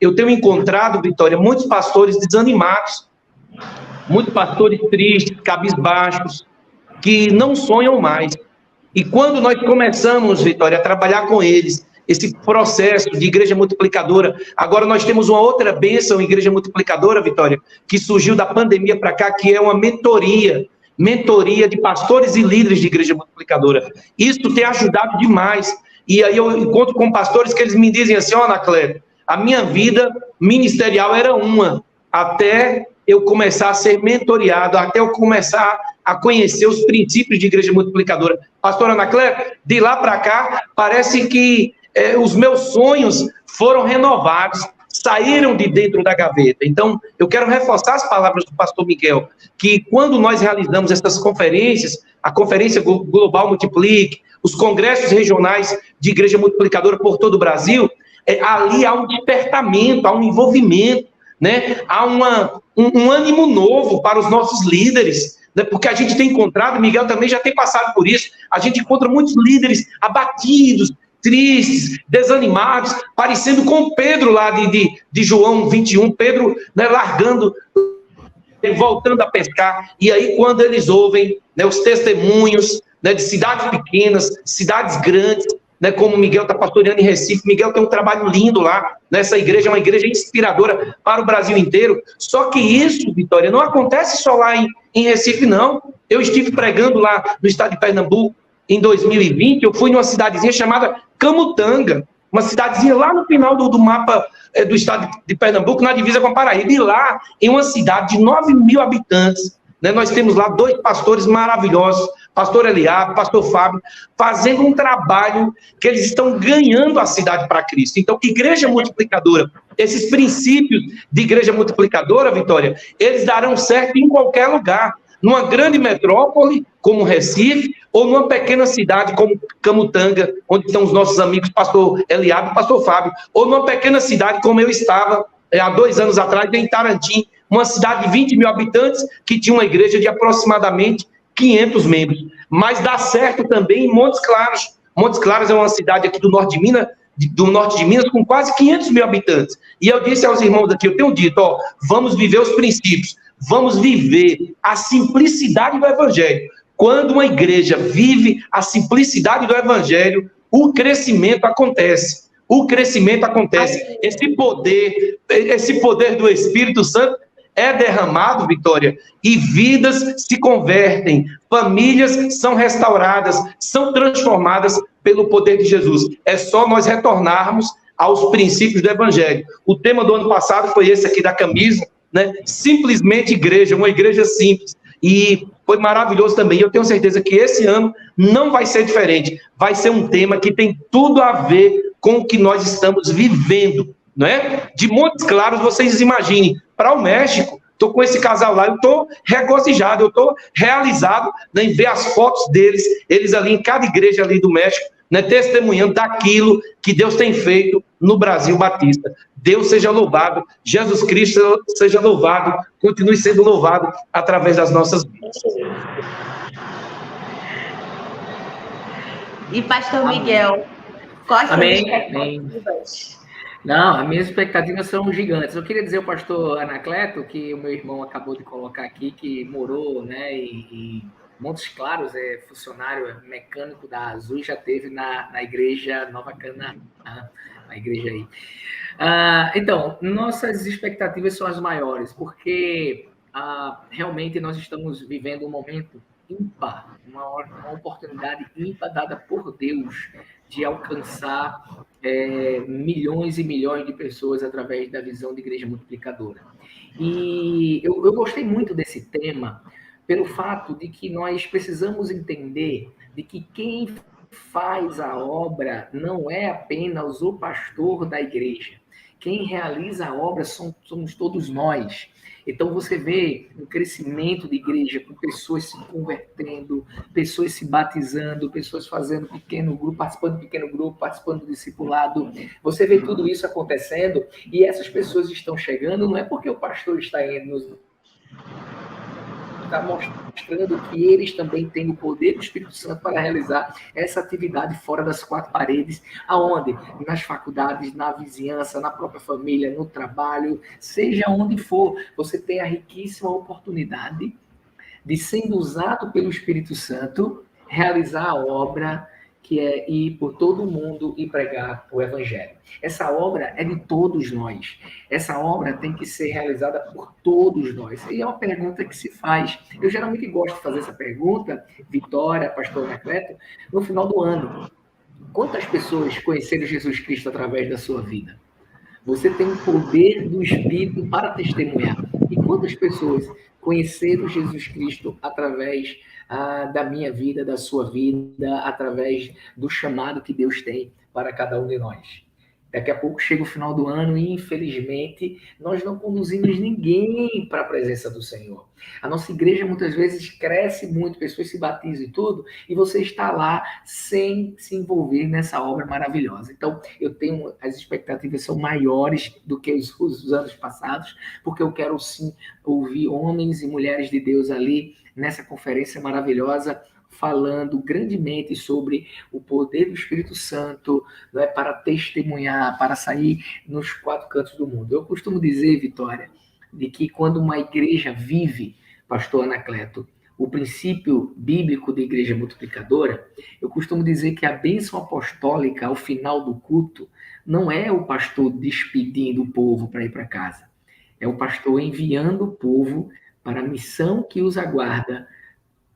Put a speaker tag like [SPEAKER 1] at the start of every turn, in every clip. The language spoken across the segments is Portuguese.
[SPEAKER 1] eu tenho encontrado, Vitória, muitos pastores desanimados, muitos pastores tristes, cabisbaixos, que não sonham mais. E quando nós começamos, Vitória, a trabalhar com eles, esse processo de igreja multiplicadora, agora nós temos uma outra bênção, igreja multiplicadora, Vitória, que surgiu da pandemia para cá, que é uma mentoria de pastores e líderes de igreja multiplicadora. Isso tem ajudado demais. E aí eu encontro com pastores que eles me dizem assim, ó, Anacleto, a minha vida ministerial era uma, até eu começar a ser mentoreado, até eu começar a conhecer os princípios de igreja multiplicadora. Pastor Anacleto, de lá para cá, parece que os meus sonhos foram renovados, saíram de dentro da gaveta. Então, eu quero reforçar as palavras do pastor Miguel, que quando nós realizamos essas conferências, a Conferência Global Multiplique, os congressos regionais de igreja multiplicadora por todo o Brasil, ali há um despertamento, há um envolvimento, né? Há um ânimo novo para os nossos líderes, né? Porque a gente tem encontrado, Miguel também já tem passado por isso, a gente encontra muitos líderes abatidos, tristes, desanimados, parecendo com Pedro lá de João 21, Pedro, né, largando, voltando a pescar, e aí quando eles ouvem, né, os testemunhos, né, de cidades pequenas, cidades grandes, né, como Miguel está pastoreando em Recife, Miguel tem um trabalho lindo lá, nessa igreja, é uma igreja inspiradora para o Brasil inteiro, só que isso, Vitória, não acontece só lá em Recife, não. Eu estive pregando lá no estado de Pernambuco, em 2020, eu fui numa cidadezinha chamada Camutanga, uma cidadezinha lá no final do mapa do estado de Pernambuco, na divisa com a Paraíba, e lá, em uma cidade de 9 mil habitantes, né, nós temos lá 2 pastores maravilhosos, pastor Eliab, pastor Fábio, fazendo um trabalho que eles estão ganhando a cidade para Cristo. Então, igreja multiplicadora, esses princípios de igreja multiplicadora, Vitória, eles darão certo em qualquer lugar, numa grande metrópole, como Recife, ou numa pequena cidade como Camutanga, onde estão os nossos amigos, pastor Eliab e pastor Fábio, ou numa pequena cidade como eu estava há 2 anos atrás, em Tarantim, uma cidade de 20 mil habitantes, que tinha uma igreja de aproximadamente 500 membros. Mas dá certo também em Montes Claros. Montes Claros é uma cidade aqui do norte de Minas, com quase 500 mil habitantes. E eu disse aos irmãos aqui, eu tenho dito, ó, vamos viver os princípios, vamos viver a simplicidade do Evangelho. Quando uma igreja vive a simplicidade do Evangelho, o crescimento acontece. O crescimento acontece. Esse poder do Espírito Santo é derramado, Vitória, e vidas se convertem, famílias são restauradas, são transformadas pelo poder de Jesus. É só nós retornarmos aos princípios do Evangelho. O tema do ano passado foi esse aqui da camisa, né? Simplesmente igreja, uma igreja simples. E foi maravilhoso também. Eu tenho certeza que esse ano não vai ser diferente. Vai ser um tema que tem tudo a ver com o que nós estamos vivendo, não é? De Montes Claros, vocês imaginem, para o México, estou com esse casal lá, eu estou regozijado, eu estou realizado, né, em ver as fotos deles, eles ali em cada igreja ali do México, né, testemunhando daquilo que Deus tem feito no Brasil Batista. Deus seja louvado, Jesus Cristo seja louvado, continue sendo louvado através das nossas vidas.
[SPEAKER 2] E pastor Miguel, quais são as expectativas?
[SPEAKER 3] Não, as minhas expectativas são gigantes. Eu queria dizer ao pastor Anacleto, que o meu irmão acabou de colocar aqui, que morou, né, em Montes Claros, é funcionário mecânico da Azul, já esteve na igreja Nova Canaã, a igreja aí. Então, nossas expectativas são as maiores, porque realmente nós estamos vivendo um momento ímpar, uma oportunidade ímpar dada por Deus de alcançar milhões e milhões de pessoas através da visão de igreja multiplicadora. E eu gostei muito desse tema pelo fato de que nós precisamos entender de que quem faz a obra não é apenas o pastor da igreja. Quem realiza a obra somos todos nós. Então, você vê um crescimento de igreja com pessoas se convertendo, pessoas se batizando, pessoas fazendo pequeno grupo, participando do pequeno grupo, participando do discipulado. Você vê tudo isso acontecendo e essas pessoas estão chegando, não é porque o pastor está indo está mostrando que eles também têm o poder do Espírito Santo para realizar essa atividade fora das quatro paredes, aonde? Nas faculdades, na vizinhança, na própria família, no trabalho, seja onde for, você tem a riquíssima oportunidade de, sendo usado pelo Espírito Santo, realizar a obra que é ir por todo mundo e pregar o Evangelho. Essa obra é de todos nós. Essa obra tem que ser realizada por todos nós. E é uma pergunta que se faz. Eu geralmente gosto de fazer essa pergunta, Vitória, pastor Anacleto, no final do ano. Quantas pessoas conheceram Jesus Cristo através da sua vida? Você tem o poder do Espírito para testemunhar. E quantas pessoas conheceram Jesus Cristo através da minha vida, da sua vida, através do chamado que Deus tem para cada um de nós? Daqui a pouco chega o final do ano e, infelizmente, nós não conduzimos ninguém para a presença do Senhor. A nossa igreja, muitas vezes, cresce muito, pessoas se batizam e tudo, e você está lá sem se envolver nessa obra maravilhosa. Então, as expectativas são maiores do que os anos passados, porque eu quero, sim, ouvir homens e mulheres de Deus ali, nessa conferência maravilhosa, falando grandemente sobre o poder do Espírito Santo, não é, para testemunhar, para sair nos quatro cantos do mundo. Eu costumo dizer, Vitória, de que quando uma igreja vive, pastor Anacleto, o princípio bíblico da igreja multiplicadora, eu costumo dizer que a bênção apostólica ao final do culto não é o pastor despedindo o povo para ir para casa, é o pastor enviando o povo para a missão que os aguarda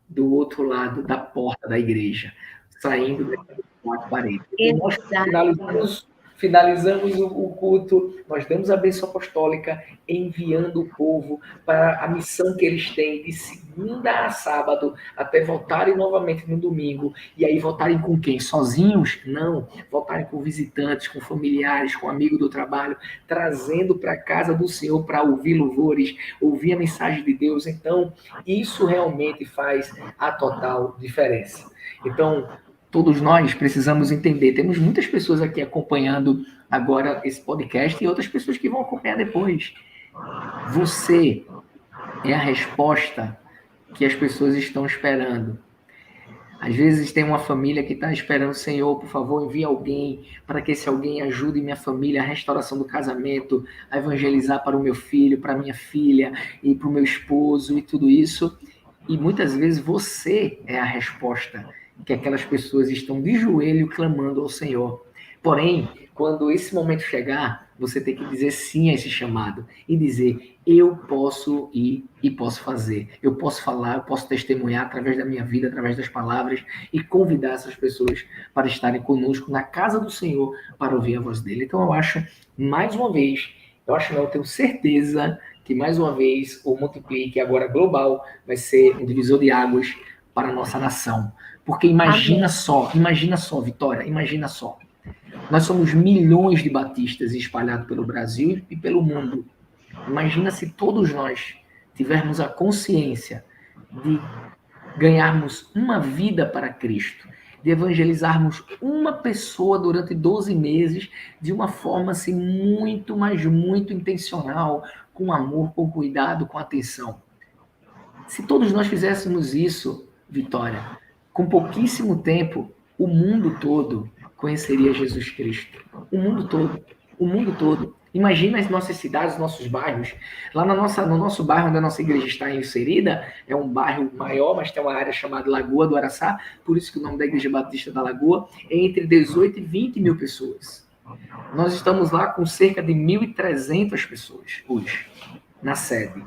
[SPEAKER 3] do outro lado da porta da igreja, saindo das quatro paredes. E nós finalizamos o culto, nós damos a bênção apostólica, enviando o povo para a missão que eles têm de segunda a sábado, até voltarem novamente no domingo. E aí voltarem com quem? Sozinhos? Não. Voltarem com visitantes, com familiares, com amigos do trabalho, trazendo para a casa do Senhor para ouvir louvores, ouvir a mensagem de Deus. Então, isso realmente faz a total diferença. Então, todos nós precisamos entender. Temos muitas pessoas aqui acompanhando agora esse podcast e outras pessoas que vão acompanhar depois. Você é a resposta que as pessoas estão esperando. Às vezes tem uma família que está esperando, Senhor, por favor, envie alguém para que esse alguém ajude minha família a restauração do casamento, a evangelizar para o meu filho, para a minha filha e para o meu esposo e tudo isso. E muitas vezes você é a resposta que aquelas pessoas estão de joelho clamando ao Senhor. Porém, quando esse momento chegar, você tem que dizer sim a esse chamado e dizer, eu posso ir e posso fazer. Eu posso falar, eu posso testemunhar através da minha vida, através das palavras e convidar essas pessoas para estarem conosco na casa do Senhor para ouvir a voz dele. Então eu acho, mais uma vez, eu tenho certeza que mais uma vez o Multiplique agora global vai ser um divisor de águas para a nossa nação. Porque imagina só, Vitória, imagina só. Nós somos milhões de batistas espalhados pelo Brasil e pelo mundo. Imagina se todos nós tivermos a consciência de ganharmos uma vida para Cristo, de evangelizarmos uma pessoa durante 12 meses de uma forma assim, muito, mas muito intencional, com amor, com cuidado, com atenção. Se todos nós fizéssemos isso, Vitória, com pouquíssimo tempo, o mundo todo conheceria Jesus Cristo. O mundo todo. Imagina as nossas cidades, nossos bairros. Lá no nosso bairro, onde a nossa igreja está inserida, é um bairro maior, mas tem uma área chamada Lagoa do Araçá, por isso que o nome da Igreja Batista da Lagoa é entre 18 e 20 mil pessoas. Nós estamos lá com cerca de 1.300 pessoas hoje, na sede.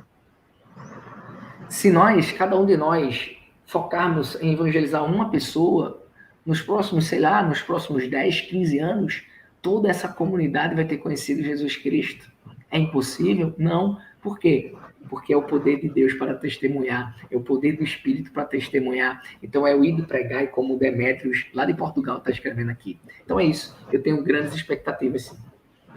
[SPEAKER 3] Se cada um de nós, focarmos em evangelizar uma pessoa, nos próximos 10, 15 anos, toda essa comunidade vai ter conhecido Jesus Cristo. É impossível? Não. Por quê? Porque é o poder de Deus para testemunhar, é o poder do Espírito para testemunhar. Então é o ir pregar, e como o Demétrios, lá de Portugal, está escrevendo aqui. Então é isso. Eu tenho grandes expectativas, sim.